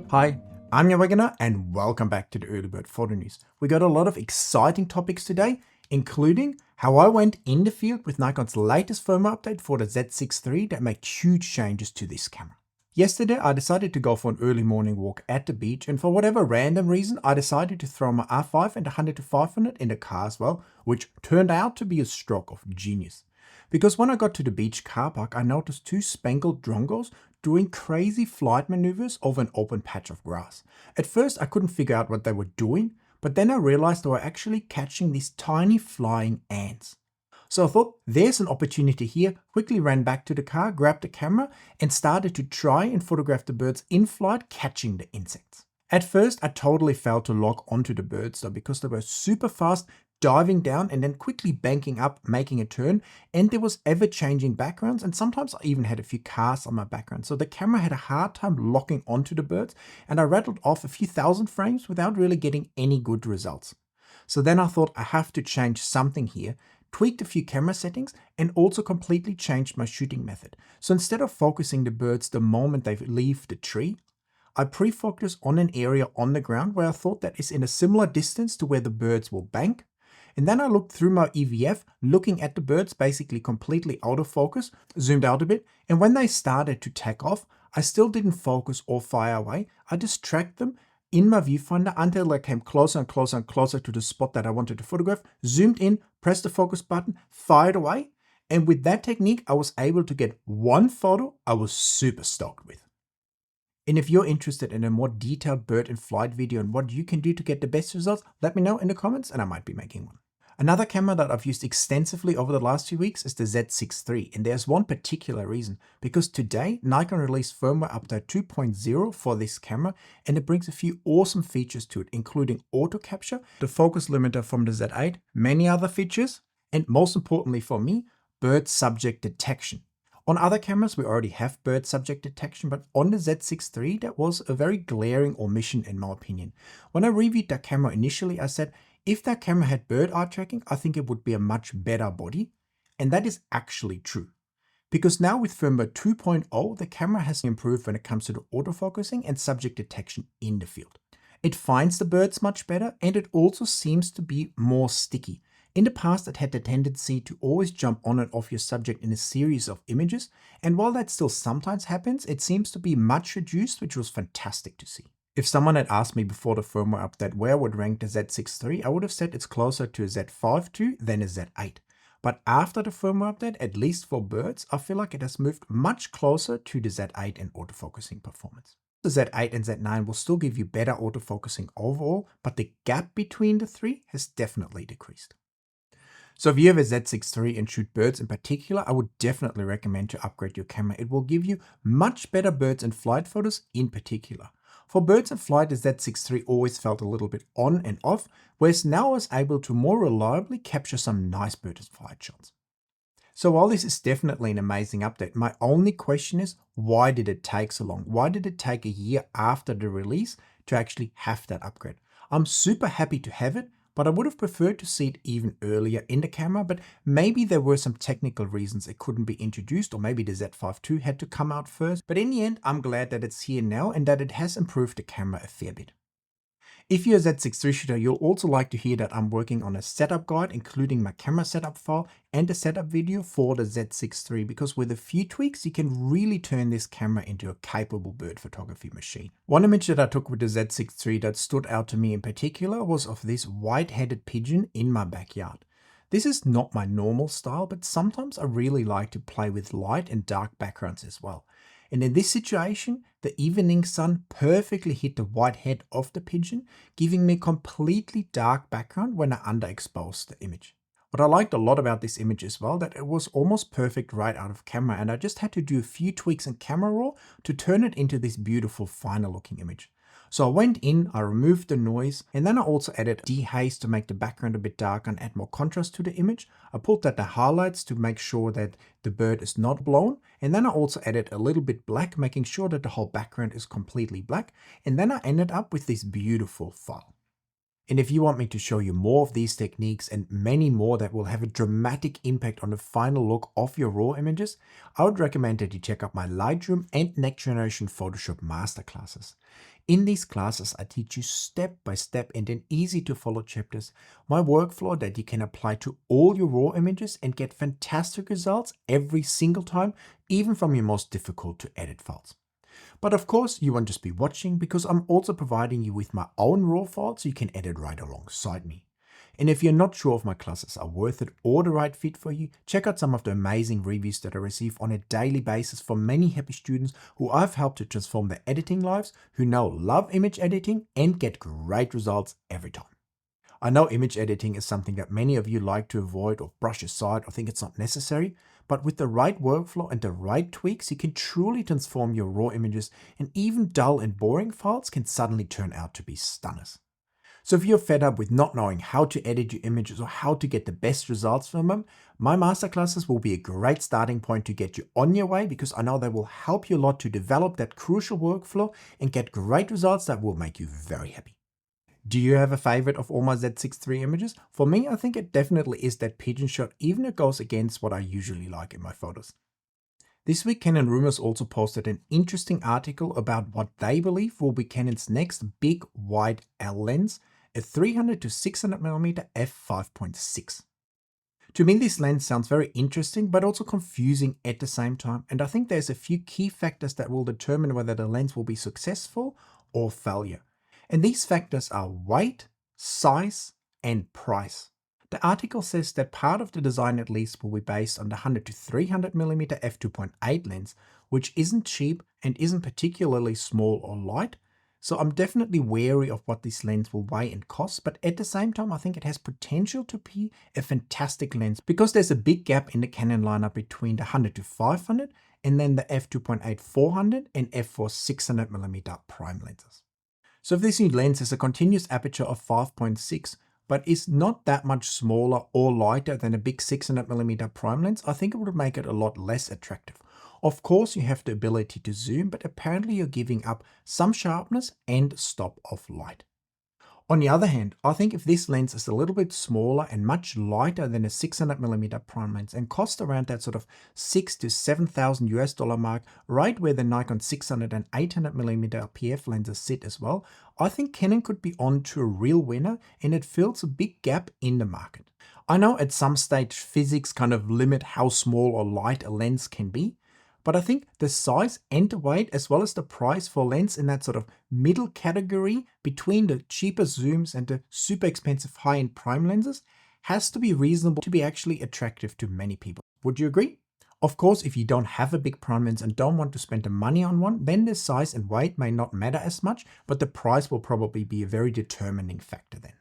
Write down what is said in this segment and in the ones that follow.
Hi, I'm your Wegener and welcome back to the Early Bird Photo News. We got a lot of exciting topics today, including how I went in the field with Nikon's latest firmware update for the Z6 III that made huge changes to this camera. Yesterday, I decided to go for an early morning walk at the beach, and for whatever random reason, I decided to throw my R5 and 100-500 in the car as well, which turned out to be a stroke of genius. Because when I got to the beach car park, I noticed two spangled drongos doing crazy flight maneuvers over an open patch of grass. At first, I couldn't figure out what they were doing, but then I realized they were actually catching these tiny flying ants. So I thought, there's an opportunity here, quickly ran back to the car, grabbed the camera, and started to try and photograph the birds in flight catching the insects. At first, I totally failed to lock onto the birds though, because they were super fast, diving down and then quickly banking up, making a turn, and there was ever-changing backgrounds, and sometimes I even had a few cars on my background. So the camera had a hard time locking onto the birds, and I rattled off a few thousand frames without really getting any good results. So then I thought I have to change something here, tweaked a few camera settings, and also completely changed my shooting method. So instead of focusing the birds the moment they leave the tree, I pre-focus on an area on the ground where I thought that is in a similar distance to where the birds will bank. And then I looked through my EVF, looking at the birds basically completely out of focus, zoomed out a bit, and when they started to take off, I still didn't focus or fire away. I just tracked them in my viewfinder until they came closer and closer and closer to the spot that I wanted to photograph, zoomed in, pressed the focus button, fired away, and with that technique I was able to get one photo I was super stoked with. And if you're interested in a more detailed bird in flight video and what you can do to get the best results, let me know in the comments and I might be making one. Another camera that I've used extensively over the last few weeks is the Z6 III, and there's one particular reason, because today Nikon released firmware update 2.0 for this camera, and it brings a few awesome features to it, including auto capture, the focus limiter from the Z8, many other features, and most importantly for me, bird subject detection. On other cameras we already have bird subject detection, but on the Z6 III that was a very glaring omission in my opinion. When I reviewed that camera initially, I said, if that camera had bird eye tracking, I think it would be a much better body. And that is actually true. Because now with firmware 2.0, the camera has improved when it comes to the autofocusing and subject detection in the field. It finds the birds much better, and it also seems to be more sticky. In the past, it had the tendency to always jump on and off your subject in a series of images, and while that still sometimes happens, it seems to be much reduced, which was fantastic to see. If someone had asked me before the firmware update where I would rank the Z6 III, I would have said it's closer to a Z5 II than a Z8. But after the firmware update, at least for birds, I feel like it has moved much closer to the Z8 in autofocusing performance. The Z8 and Z9 will still give you better autofocusing overall, but the gap between the three has definitely decreased. So if you have a Z6 III and shoot birds in particular, I would definitely recommend to upgrade your camera. It will give you much better birds in flight photos in particular. For birds in flight, the Z6 III always felt a little bit on and off, whereas now I was able to more reliably capture some nice bird in flight shots. So while this is definitely an amazing update, my only question is, why did it take so long? Why did it take a year after the release to actually have that upgrade? I'm super happy to have it, but I would have preferred to see it even earlier in the camera, but maybe there were some technical reasons it couldn't be introduced, or maybe the Z5 II had to come out first. But in the end, I'm glad that it's here now and that it has improved the camera a fair bit. If you're a Z6 III shooter, you'll also like to hear that I'm working on a setup guide, including my camera setup file and a setup video for the Z6 III, because with a few tweaks, you can really turn this camera into a capable bird photography machine. One image that I took with the Z6 III that stood out to me in particular was of this white-headed pigeon in my backyard. This is not my normal style, but sometimes I really like to play with light and dark backgrounds as well. And in this situation, the evening sun perfectly hit the white head of the pigeon, giving me a completely dark background when I underexposed the image. What I liked a lot about this image as well, that it was almost perfect right out of camera, and I just had to do a few tweaks in Camera Raw to turn it into this beautiful final looking image. So I went in, I removed the noise, and then I also added dehaze to make the background a bit darker and add more contrast to the image. I pulled out the highlights to make sure that the bird is not blown, and then I also added a little bit black, making sure that the whole background is completely black, and then I ended up with this beautiful file. And if you want me to show you more of these techniques and many more that will have a dramatic impact on the final look of your RAW images, I would recommend that you check out my Lightroom and Next Generation Photoshop masterclasses. In these classes, I teach you step by step and in easy to follow chapters, my workflow that you can apply to all your RAW images and get fantastic results every single time, even from your most difficult to edit files. But of course, you won't just be watching because I'm also providing you with my own RAW files so you can edit right alongside me. And if you're not sure if my classes are worth it or the right fit for you, check out some of the amazing reviews that I receive on a daily basis from many happy students who I've helped to transform their editing lives, who now love image editing and get great results every time. I know image editing is something that many of you like to avoid or brush aside or think it's not necessary, but with the right workflow and the right tweaks, you can truly transform your RAW images, and even dull and boring files can suddenly turn out to be stunners. So if you're fed up with not knowing how to edit your images or how to get the best results from them, my masterclasses will be a great starting point to get you on your way, because I know they will help you a lot to develop that crucial workflow and get great results that will make you very happy. Do you have a favorite of all my Z6 III images? For me, I think it definitely is that pigeon shot, even if it goes against what I usually like in my photos. This week, Canon Rumors also posted an interesting article about what they believe will be Canon's next big wide L lens, a 300 to 600mm f5.6. To me, this lens sounds very interesting, but also confusing at the same time, and I think there's a few key factors that will determine whether the lens will be successful or failure. And these factors are weight, size, and price. The article says that part of the design at least will be based on the 100 to 300mm f2.8 lens, which isn't cheap and isn't particularly small or light. So I'm definitely wary of what this lens will weigh and cost, but at the same time I think it has potential to be a fantastic lens because there's a big gap in the Canon lineup between the 100 to 500 and then the f2.8 400 and f4 600mm prime lenses. So if this new lens has a continuous aperture of 5.6, but is not that much smaller or lighter than a big 600mm prime lens, I think it would make it a lot less attractive. Of course, you have the ability to zoom, but apparently you're giving up some sharpness and stop of light. On the other hand, I think if this lens is a little bit smaller and much lighter than a 600mm prime lens and costs around that sort of $6,000 to $7,000 mark, right where the Nikon 600 and 800mm PF lenses sit as well, I think Canon could be on to a real winner, and it fills a big gap in the market. I know at some stage physics kind of limit how small or light a lens can be, but I think the size and the weight, as well as the price for a lens in that sort of middle category between the cheaper zooms and the super expensive high-end prime lenses, has to be reasonable to be actually attractive to many people. Would you agree? Of course, if you don't have a big prime lens and don't want to spend the money on one, then the size and weight may not matter as much, but the price will probably be a very determining factor then.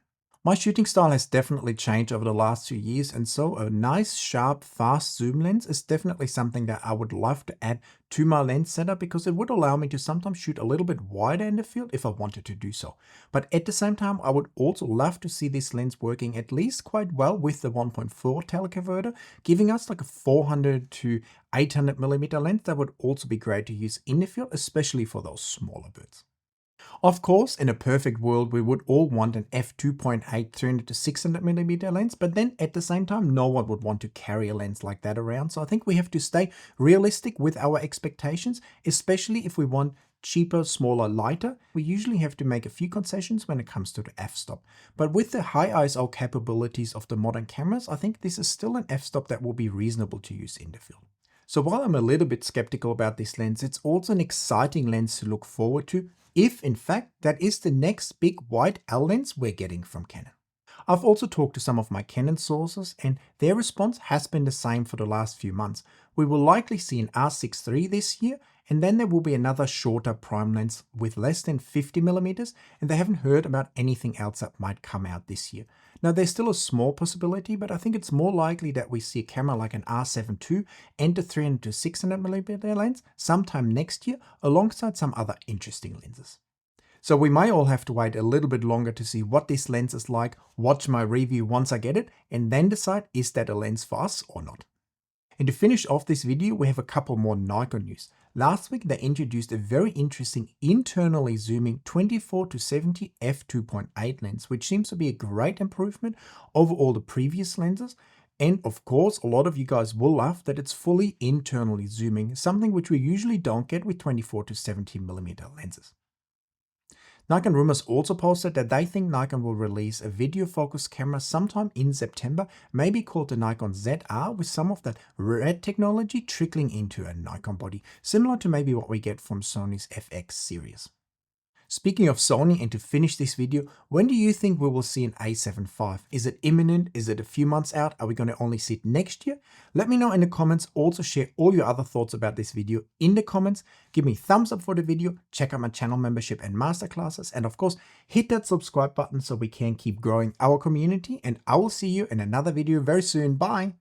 My shooting style has definitely changed over the last few years, and so a nice, sharp, fast zoom lens is definitely something that I would love to add to my lens setup, because it would allow me to sometimes shoot a little bit wider in the field if I wanted to do so. But at the same time, I would also love to see this lens working at least quite well with the 1.4 teleconverter, giving us like a 400 to 800mm lens that would also be great to use in the field, especially for those smaller birds. Of course, in a perfect world, we would all want an f2.8 300 to 600mm lens, but then at the same time, no one would want to carry a lens like that around. So I think we have to stay realistic with our expectations, especially if we want cheaper, smaller, lighter. We usually have to make a few concessions when it comes to the f-stop. But with the high ISO capabilities of the modern cameras, I think this is still an f-stop that will be reasonable to use in the field. So while I'm a little bit skeptical about this lens, it's also an exciting lens to look forward to, if in fact that is the next big wide L lens we're getting from Canon. I've also talked to some of my Canon sources, and their response has been the same for the last few months. We will likely see an R6 III this year, and then there will be another shorter prime lens with less than 50mm, and they haven't heard about anything else that might come out this year. Now there's still a small possibility, but I think it's more likely that we see a camera like an R7 II and a 300 to 600mm lens sometime next year, alongside some other interesting lenses. So we may all have to wait a little bit longer to see what this lens is like, watch my review once I get it, and then decide is that a lens for us or not. And to finish off this video, we have a couple more Nikon news. Last week, they introduced a very interesting internally zooming 24 to 70 f2.8 lens, which seems to be a great improvement over all the previous lenses. And of course, a lot of you guys will laugh that it's fully internally zooming, something which we usually don't get with 24 to 70mm lenses. Nikon Rumors also posted that they think Nikon will release a video focus camera sometime in September, maybe called the Nikon ZR, with some of that red technology trickling into a Nikon body, similar to maybe what we get from Sony's FX series. Speaking of Sony, and to finish this video, when do you think we will see an a7 IV? Is it imminent? Is it a few months out? Are we going to only see it next year? Let me know in the comments. Also share all your other thoughts about this video in the comments. Give me a thumbs up for the video. Check out my channel membership and masterclasses. And of course, hit that subscribe button so we can keep growing our community. And I will see you in another video very soon. Bye.